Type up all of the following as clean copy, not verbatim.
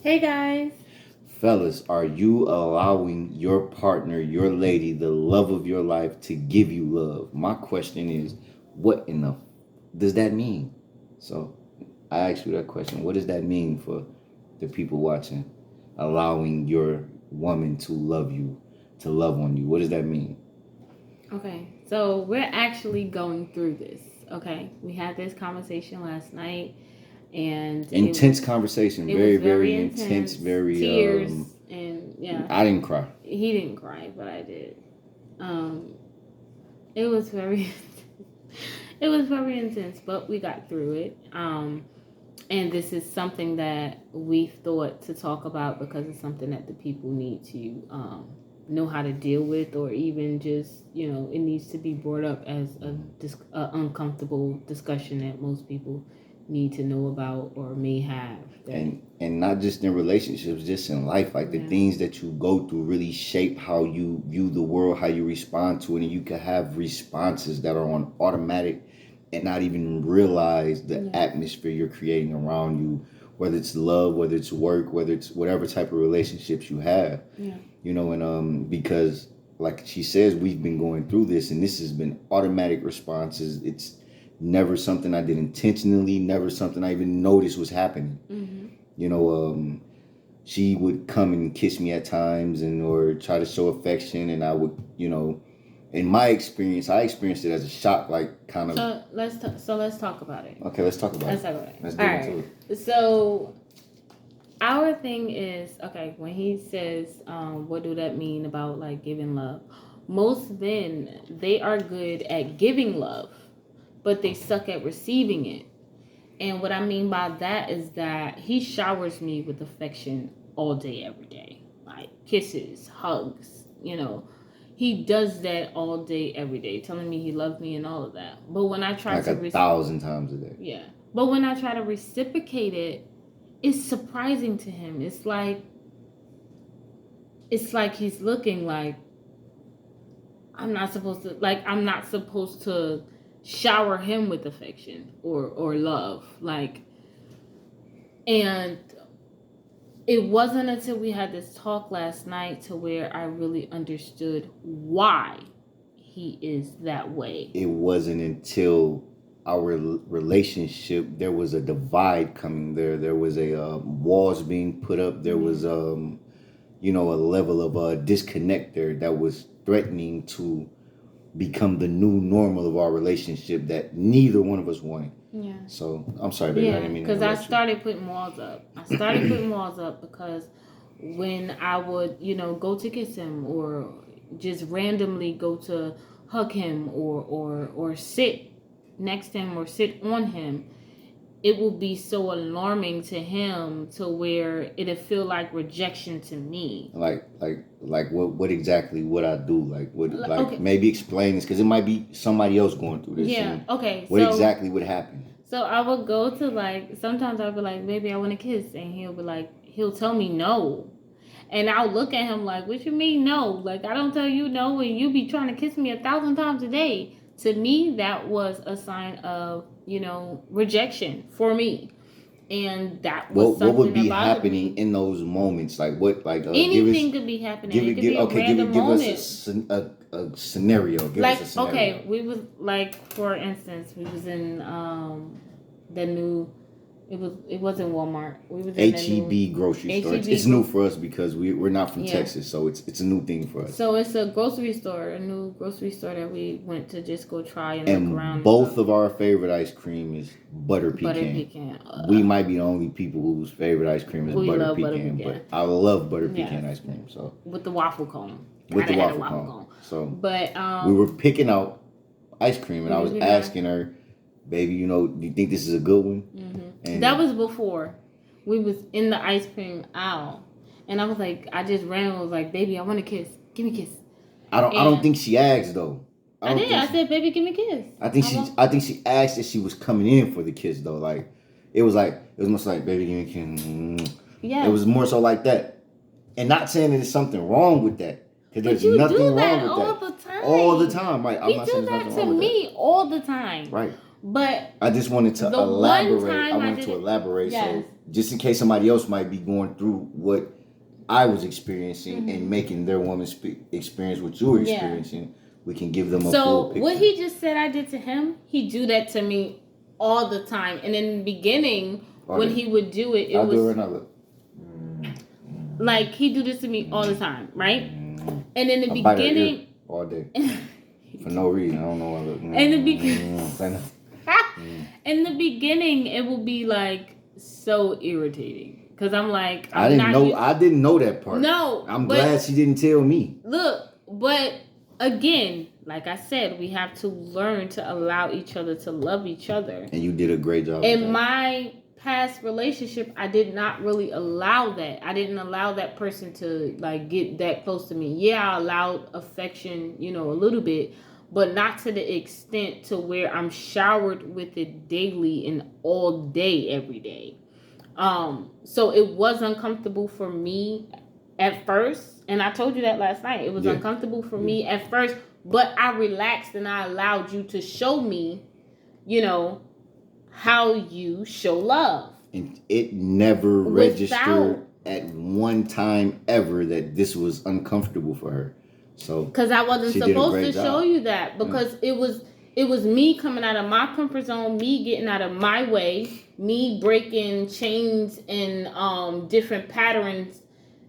Hey guys. Fellas, are you allowing your partner, your lady, the love of your life to give you love? My question is, what in the does that mean? So I asked you that question. What does that mean for the people watching? Allowing your woman to love you, to love on you. What does that mean? Okay, so we're actually going through this. Okay, we had this conversation last night, and Intense conversation. it was Very, very very intense. intense, Very tears, and yeah, I didn't cry. he didn't cry, but I did. Um, it was very, it was very intense, but we got through it. And this is something that we thought to talk about because it's something that the people need to know how to deal with, or even just it needs to be brought up as a uncomfortable discussion that most people need to know about or may have. And not just in relationships, just in life. Like the things that you go through really shape how you view the world, how you respond to it, and you can have responses that are on automatic and not even realize the atmosphere you're creating around you, whether it's love, whether it's work, whether it's whatever type of relationships you have. Yeah. And because like she says, we've been going through this, and this has been automatic responses. It's never something I did intentionally, never something I even noticed was happening. Mm-hmm. She would come and kiss me at times or try to show affection, and I would, in my experience, I experienced it as a shock, like kind of. So let's talk about it. Okay, let's talk about it. Let's dig into it. So our thing is, okay, when he says, what do that mean about like giving love? Most men, they are good at giving love, but they suck at receiving it. And what I mean by that is that he showers me with affection all day, every day. Like kisses, hugs, He does that all day, every day, telling me he loves me and all of that. But when I try like to... 1,000 times a day. Yeah. But when I try to reciprocate it, it's surprising to him. It's like he's looking like I'm not supposed to shower him with affection or love. And it wasn't until we had this talk last night to where I really understood why he is that way. It wasn't until our relationship, there was a divide coming there. There was a walls being put up. There was a level of disconnect there that was threatening to become the new normal of our relationship that neither one of us wanted. Yeah. So I'm sorry, baby. Yeah, because I started putting walls up. Because when I would, go to kiss him or just randomly go to hug him or sit next to him or sit on him, it will be so alarming to him to where it'll feel like rejection to me. Like what exactly would I do? Okay. Maybe explain this because it might be somebody else going through this. Yeah. Okay. What exactly would happen? So I would go to sometimes I'd be like, baby, I want to kiss, and he'll tell me no. And I'll look at him like, what you mean no? Like, I don't tell you no, and you be trying to kiss me 1,000 times a day. To me, that was a sign of, rejection for me. And that was something what would be happening in those moments? Anything could be happening. It could be a random moment. Give us a scenario. Give us a scenario. Okay, we was for instance, we was in the new. It wasn't Walmart. We was in HEB grocery store. It's new for us because we're not from Texas, so it's a new thing for us. So it's a grocery store, a new grocery store that we went to just go try and look around. Both of our favorite ice cream is butter pecan. We might be the only people whose favorite ice cream is butter pecan, but I love butter pecan ice cream. So with the waffle cone. With the waffle cone. So, but we were picking out ice cream, and I was asking her, baby, do you think this is a good one? Mm-hmm. And that was before we was in the ice cream aisle, and I was like, I just ran and was like, baby, I want a kiss. Give me a kiss. I don't think she asked though. I did. I said, baby, give me a kiss. I think she asked if she was coming in for the kiss though. Like it was almost like, baby, give me a kiss. Yeah. It was more so like that, and not saying that there's something wrong with that. Because there's nothing wrong with that. All the time. All the time, right? You do that to me all the time. Right. But I just wanted to the one elaborate. time I I wanted to didn't- elaborate, Yes. so just in case somebody else might be going through what I was experiencing and making their woman experience what you were Yeah. experiencing, we can give them a full So picture. what he just said I did to him, he do that to me all the time. And in the beginning, when he would do it, I'll was do it right now. Look. like he do this to me all the time, right? And in the I bite her ear beginning, all day for no reason. I don't know why. Look. in the beginning, in the beginning, it will be like so irritating because I'm like, I didn't know that part. No, I'm glad she didn't tell me. Look, but again, like I said, we have to learn to allow each other to love each other. And you did a great job. In my past relationship, I did not really allow that. I didn't allow that person to like get that close to me. Yeah, I allowed affection, a little bit, but not to the extent to where I'm showered with it daily and all day, every day. So it was uncomfortable for me at first, and I told you that last night. It was uncomfortable for me at first, but I relaxed and I allowed you to show me, how you show love. And it never registered at one time ever that this was uncomfortable for her. So because I wasn't supposed to show you that, because it was me coming out of my comfort zone, me getting out of my way, me breaking chains and different patterns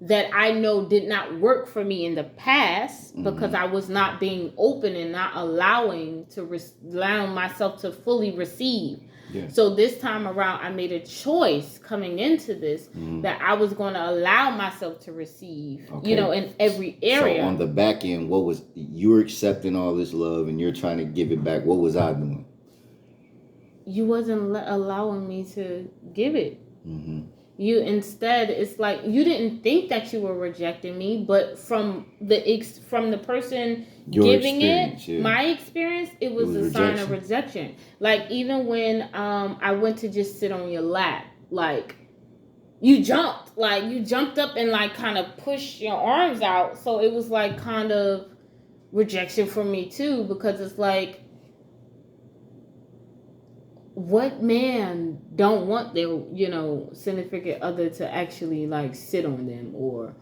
that I know did not work for me in the past, because I was not being open and not allowing myself to fully receive. Yeah. So this time around, I made a choice coming into this that I was going to allow myself to receive, in every area. So on the back end, what was you're accepting all this love and you're trying to give it back? What was I doing? You wasn't allowing me to give it. You instead, it's like you didn't think that you were rejecting me, but from the person giving it, my experience, it was a sign of rejection. Like even when I went to just sit on your lap, like you jumped up and like kind of pushed your arms out, so it was like kind of rejection for me too, because it's like, what man don't want their, significant other to actually like sit on them or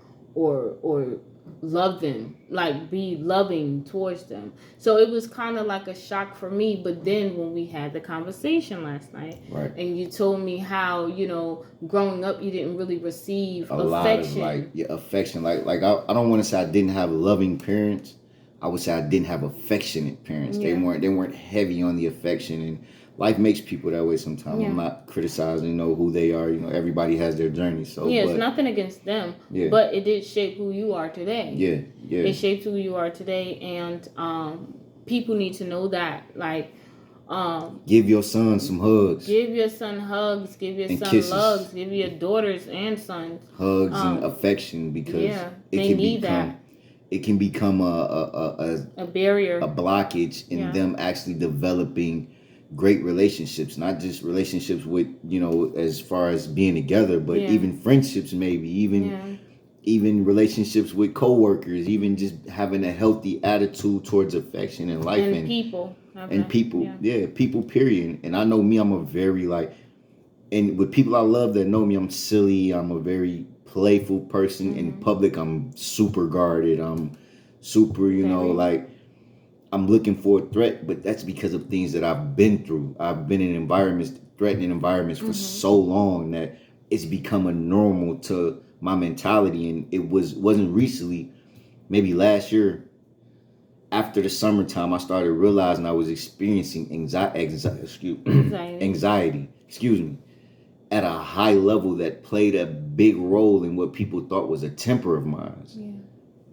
love them, like be loving towards them? So it was kind of like a shock for me. But then when we had the conversation last night, right, and you told me how, growing up you didn't really receive affection. Lot of affection. Like I don't want to say I didn't have loving parents. I would say I didn't have affectionate parents. Yeah. They weren't heavy on the affection, and life makes people that way sometimes. Yeah. I'm not criticizing, who they are. Everybody has their journey. So it's nothing against them. Yeah. But it did shape who you are today. Yeah. It shaped who you are today, and people need to know that. Like, give your son some hugs. Give your son hugs. Give your son kisses. Loves. Give your daughters and sons hugs and affection, because they need that. It can become a barrier, a blockage in them actually developing great relationships, not just relationships with, as far as being together, but even friendships, maybe even relationships with coworkers, even just having a healthy attitude towards affection and life and people. People, period. And I know me, I'm a very and with people I love that know me, I'm silly. I'm a very playful person. In public, I'm super guarded. I'm super, I'm looking for a threat, but that's because of things that I've been through. I've been in threatening environments for so long that it's become a normal to my mentality. And it wasn't recently, maybe last year, after the summertime, I started realizing I was experiencing anxiety, at a high level that played a big role in what people thought was a temper of mine. Yeah.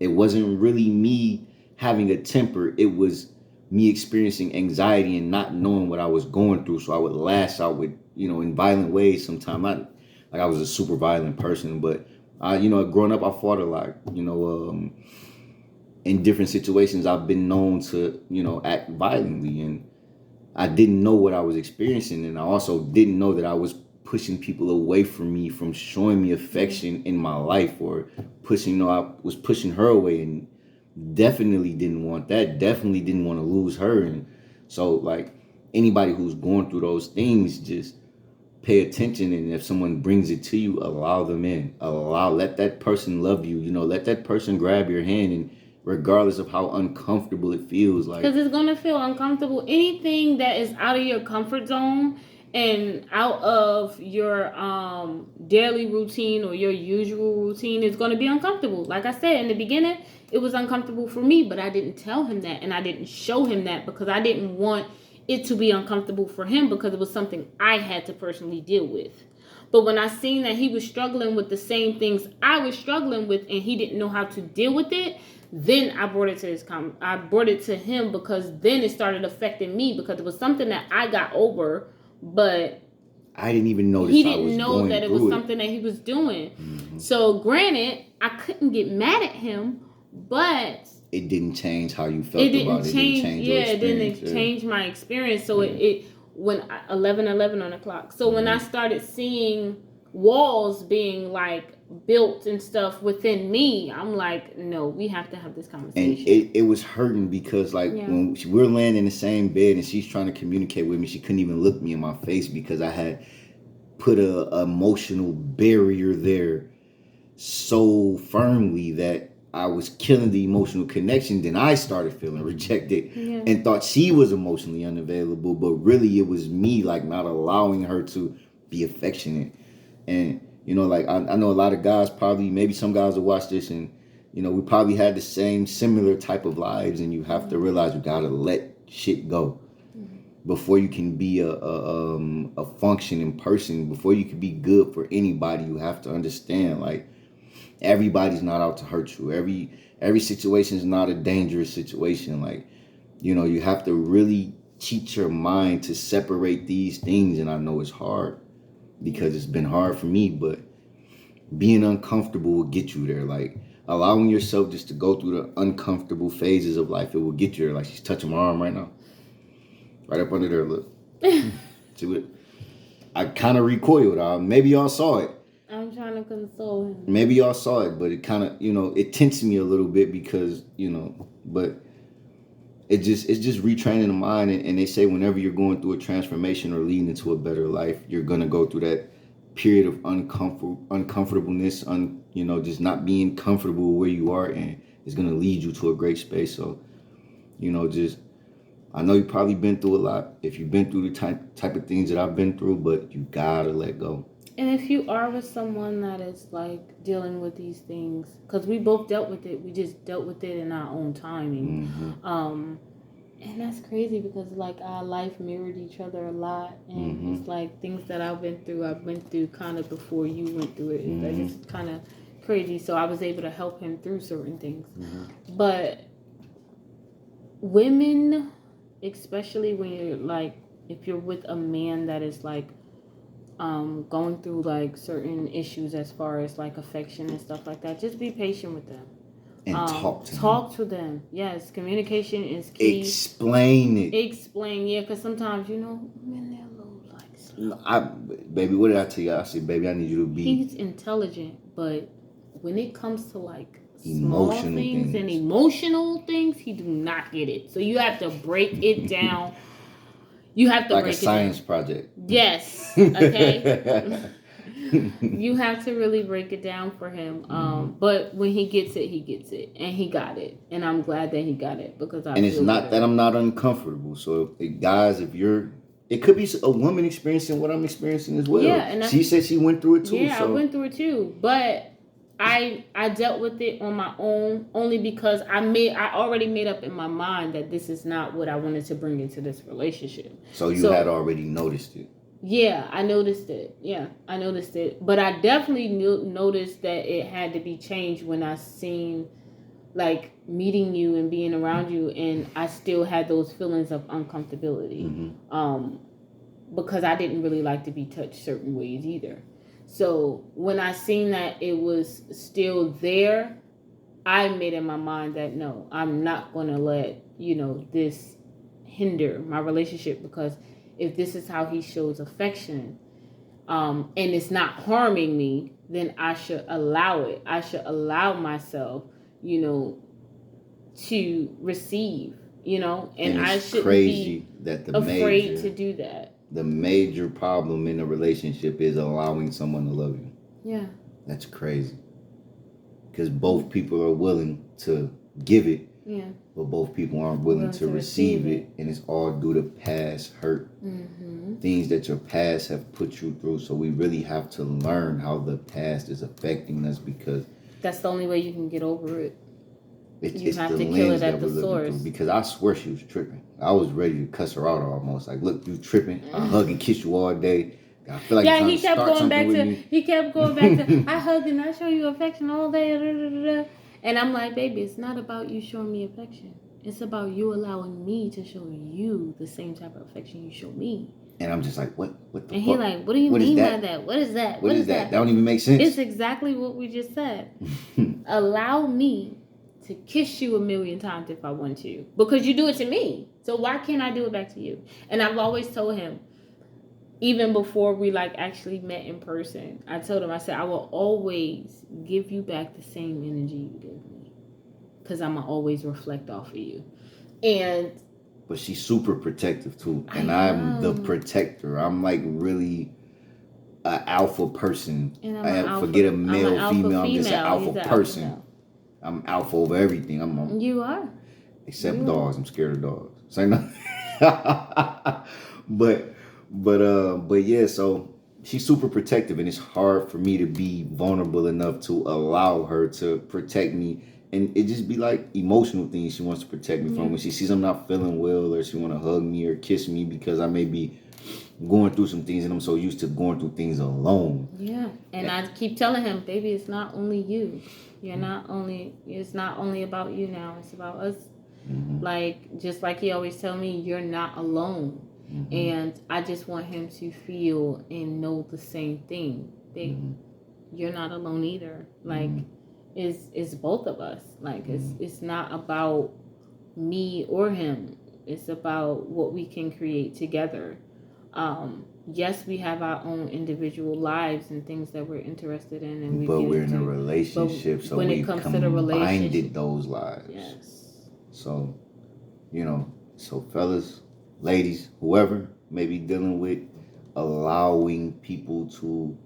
It wasn't really me having a temper. It was me experiencing anxiety and not knowing what I was going through. So I would lash out with, in violent ways sometimes. I was a super violent person, but growing up, I fought a lot, in different situations. I've been known to, act violently, and I didn't know what I was experiencing. And I also didn't know that I was pushing people away from me, from showing me affection in my life, or I was pushing her away, and definitely didn't want that. Definitely didn't want to lose her. And so anybody who's going through those things, just pay attention, and if someone brings it to you, allow them in. Let that person love you. Let that person grab your hand, and regardless of how uncomfortable it feels, like, because it's gonna feel uncomfortable. Anything that is out of your comfort zone and out of your daily routine or your usual routine is gonna be uncomfortable. Like I said in the beginning, it was uncomfortable for me, but I didn't tell him that, and I didn't show him that because I didn't want it to be uncomfortable for him, because it was something I had to personally deal with. But when I seen that he was struggling with the same things I was struggling with, and he didn't know how to deal with it, then I brought it to I brought it to him, because then it started affecting me, because it was something that I got over, but I didn't even notice he didn't know that it was something that he was doing. Mm-hmm. So granted, I couldn't get mad at him, but it didn't change how you felt about it. It didn't change your experience. It didn't change my experience. So it when 11 on the clock. So when I started seeing walls being like built and stuff within me, I'm like, no, we have to have this conversation. And it was hurting because when we're laying in the same bed and she's trying to communicate with me, she couldn't even look me in my face because I had put a emotional barrier there so firmly that I was killing the emotional connection. Then I started feeling rejected and thought she was emotionally unavailable, but really it was me, like, not allowing her to be affectionate. And I know a lot of guys, probably maybe some guys will watch this, and we probably had the similar type of lives, and you have to realize you gotta let shit go before you can be a functioning person. Before you can be good for anybody, you have to understand, like, everybody's not out to hurt you. Every situation is not a dangerous situation. Like, you have to really teach your mind to separate these things. And I know it's hard because it's been hard for me, but being uncomfortable will get you there. Like, allowing yourself just to go through the uncomfortable phases of life, it will get you there. Like, she's touching my arm right now. Right up under there, look. See what? I kind of recoiled. Maybe y'all saw it. I'm trying to console him. Maybe y'all saw it, but it kind of, it tensed me a little bit because, but it's just retraining the mind. And they say whenever you're going through a transformation or leading into a better life, you're going to go through that period of uncomfortableness, just not being comfortable where you are, and it's going to lead you to a great space. So, I know you've probably been through a lot if you've been through the type of things that I've been through, but you gotta let go. And if you are with someone that is like dealing with these things, because we both dealt with it, we just dealt with it in our own timing. Mm-hmm. And that's crazy because like our life mirrored each other a lot, and it's like things that I went through kind of before you went through it. Like, it's kind of crazy. So I was able to help him through certain things. But women, especially when you're like, if you're with a man that is like going through like certain issues as far as like affection and stuff like that, just be patient with them and talk to them. Yes, communication is key. Explain it. Because sometimes men, they're a little like slow. Baby, what did I tell you? I said, baby, I need you to be. He's intelligent, but when it comes to like small things and emotional things, he do not get it. So you have to break it down. You have to like break a science project. Yes. Okay. You have to really break it down for him. But when he gets it, and he got it, and I'm glad that he got it because and it's not that I'm not uncomfortable. So guys, it could be a woman experiencing what I'm experiencing as well. Yeah, and she said she went through it too. Yeah, so. I went through it too, but I dealt with it on my own only because I already made up in my mind that this is not what I wanted to bring into this relationship. So you had already noticed it. Yeah, I noticed it. But I definitely noticed that it had to be changed when I seen like meeting you and being around you, and I still had those feelings of uncomfortability. Because I didn't really like to be touched certain ways either. So when I seen that it was still there, I made in my mind that no, I'm not going to let, this hinder my relationship, because if this is how he shows affection, and it's not harming me, then I should allow it. I should allow myself, to receive you know, and I it's shouldn't crazy be that afraid to do that. The major problem in a relationship is allowing someone to love you. Yeah. That's crazy. Because both people are willing to give it, yeah, but both people aren't willing to receive it. And it's all due to past hurt. Things that your past have put you through. So we really have to learn how the past is affecting us, because that's the only way you can get over it. It's have the to kill it at the source. Because I swear she was tripping. I was ready to cuss her out almost. Like, look, you tripping. I hug and kiss you all day. I feel like he kept going back to. He kept going back to. I hug and I show you affection all day. And I'm like, baby, it's not about you showing me affection. It's about you allowing me to show you the same type of affection you show me. And I'm just like, what the and fuck? And he like, what do you mean by that? What is that? What is that? That don't even make sense. It's exactly what we just said. Allow me to kiss you 1,000,000 times if I want to. Because you do it to me. So why can't I do it back to you? And I've always told him, even before we like actually met in person, I told him, I said, I will always give you back the same energy you give me. Because I'm going to always reflect off of you. And but she's super protective too. And I'm the protector. I'm like really an alpha person. Forget a male, female. I'm just an alpha person. Alpha. I'm alpha over everything. You are. Except dogs. I'm scared of dogs. Say nothing. But yeah, so she's super protective, and it's hard for me to be vulnerable enough to allow her to protect me. And it just be like emotional things she wants to protect me from. When she sees I'm not feeling well, or she want to hug me or kiss me because I may be going through some things and I'm so used to going through things alone. Yeah. And I keep telling him, baby, it's not only you. It's not only about you now. It's about us. Like, just like he always tell me, you're not alone. And I just want him to feel and know the same thing. You're not alone either. Like, it's both of us. Like, it's not about me or him. It's about what we can create together. Yes, we have our own individual lives and things that we're interested in, and we're in a relationship, so when it comes to the relationship, those lives. Yes. So, so fellas, ladies, whoever may be dealing with allowing people to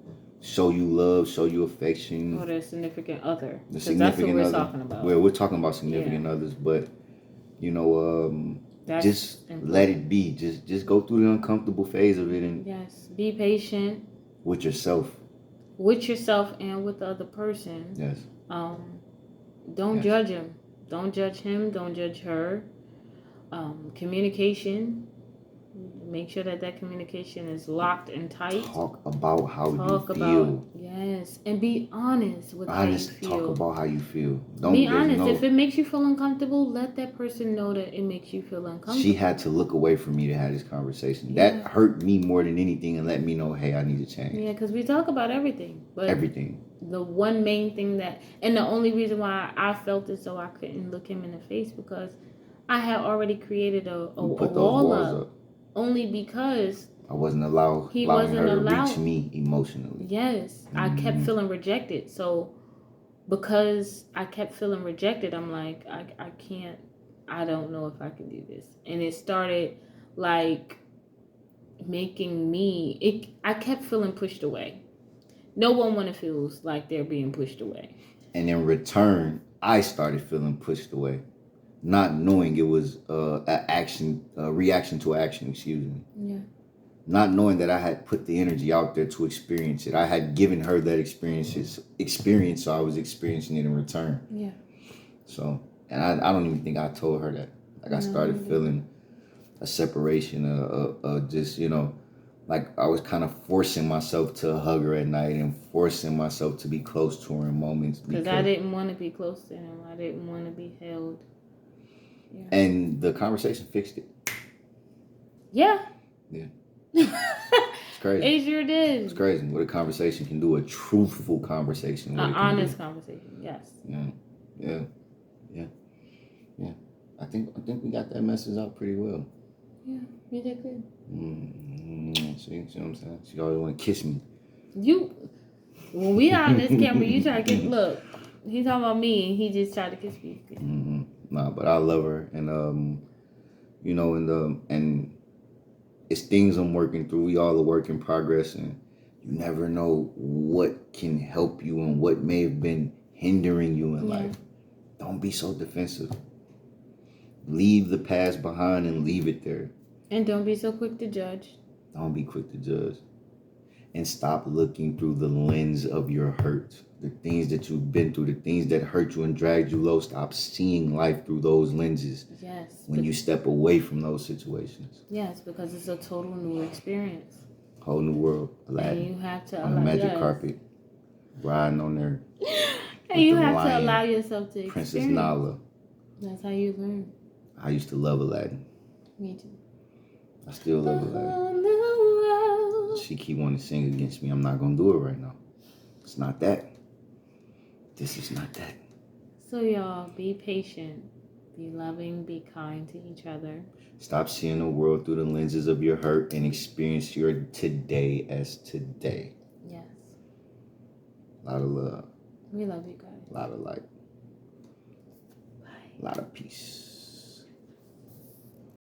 show you love, show you affection. Or their significant other. The significant that's what we're talking about. Well, we're talking about significant others, but just let it be. Just go through the uncomfortable phase of it, and be patient with yourself. With yourself and with the other person. Yes. Don't judge him. Don't judge him. Don't judge her. Communication. Make sure that communication is locked and tight. Talk about how you feel. Yes. And be honest with how you feel. Talk about how you feel. Don't be honest. If it makes you feel uncomfortable, let that person know that it makes you feel uncomfortable. She had to look away from me to have this conversation. Yeah. That hurt me more than anything and let me know, hey, I need to change. Yeah, because we talk about everything. But everything. The one main thing and the only reason why I felt as though I couldn't look him in the face, because I had already created a wall up. Only because I wasn't allowing her to reach me emotionally. Yes, I kept feeling rejected. So because I kept feeling rejected, I'm like, I can't. I don't know if I can do this. And it started like making me. I kept feeling pushed away. No one feels like they're being pushed away. And in return, I started feeling pushed away. Not knowing it was a reaction to action, excuse me. Yeah. Not knowing that I had put the energy out there to experience it. I had given her that experience, so I was experiencing it in return. Yeah. So, and I don't even think I told her that. Like, I started feeling a separation, just, like I was kind of forcing myself to hug her at night and forcing myself to be close to her in moments. Because I didn't want to be close to him. I didn't want to be held. Yeah. And the conversation fixed it. Yeah. Yeah. It's crazy. It sure did. It's crazy what a conversation can do. A truthful conversation. An honest conversation. Yes. Yeah. I think we got that message out pretty well. Yeah, you did good. See what I'm saying? She always want to kiss me. When we on this camera, you try to look. He's talking about me, and he just tried to kiss me. Nah, but I love her, and you know, and it's things I'm working through. We all a work in progress, and you never know what can help you and what may have been hindering you in life. Don't be so defensive. Leave the past behind and leave it there. And don't be so quick to judge. Don't be quick to judge. And stop looking through the lens of your hurt. The things that you've been through, the things that hurt you and dragged you low. Stop seeing life through those lenses. Yes. When you step away from those situations. Yes, because it's a total new experience. Whole new world. Aladdin. And you have to on a magic carpet. Riding on there. And you have to allow yourself to Princess experience. Nala. That's how you learn. I used to love Aladdin. Me too. I still love Aladdin. She keep wanting to sing against me. I'm not gonna do it right now. It's not that. This is not that. So y'all, be patient, be loving, be kind to each other. Stop seeing the world through the lenses of your hurt and experience your today as today. Yes. A lot of love. We love you guys. A lot of light. Bye. A lot of peace.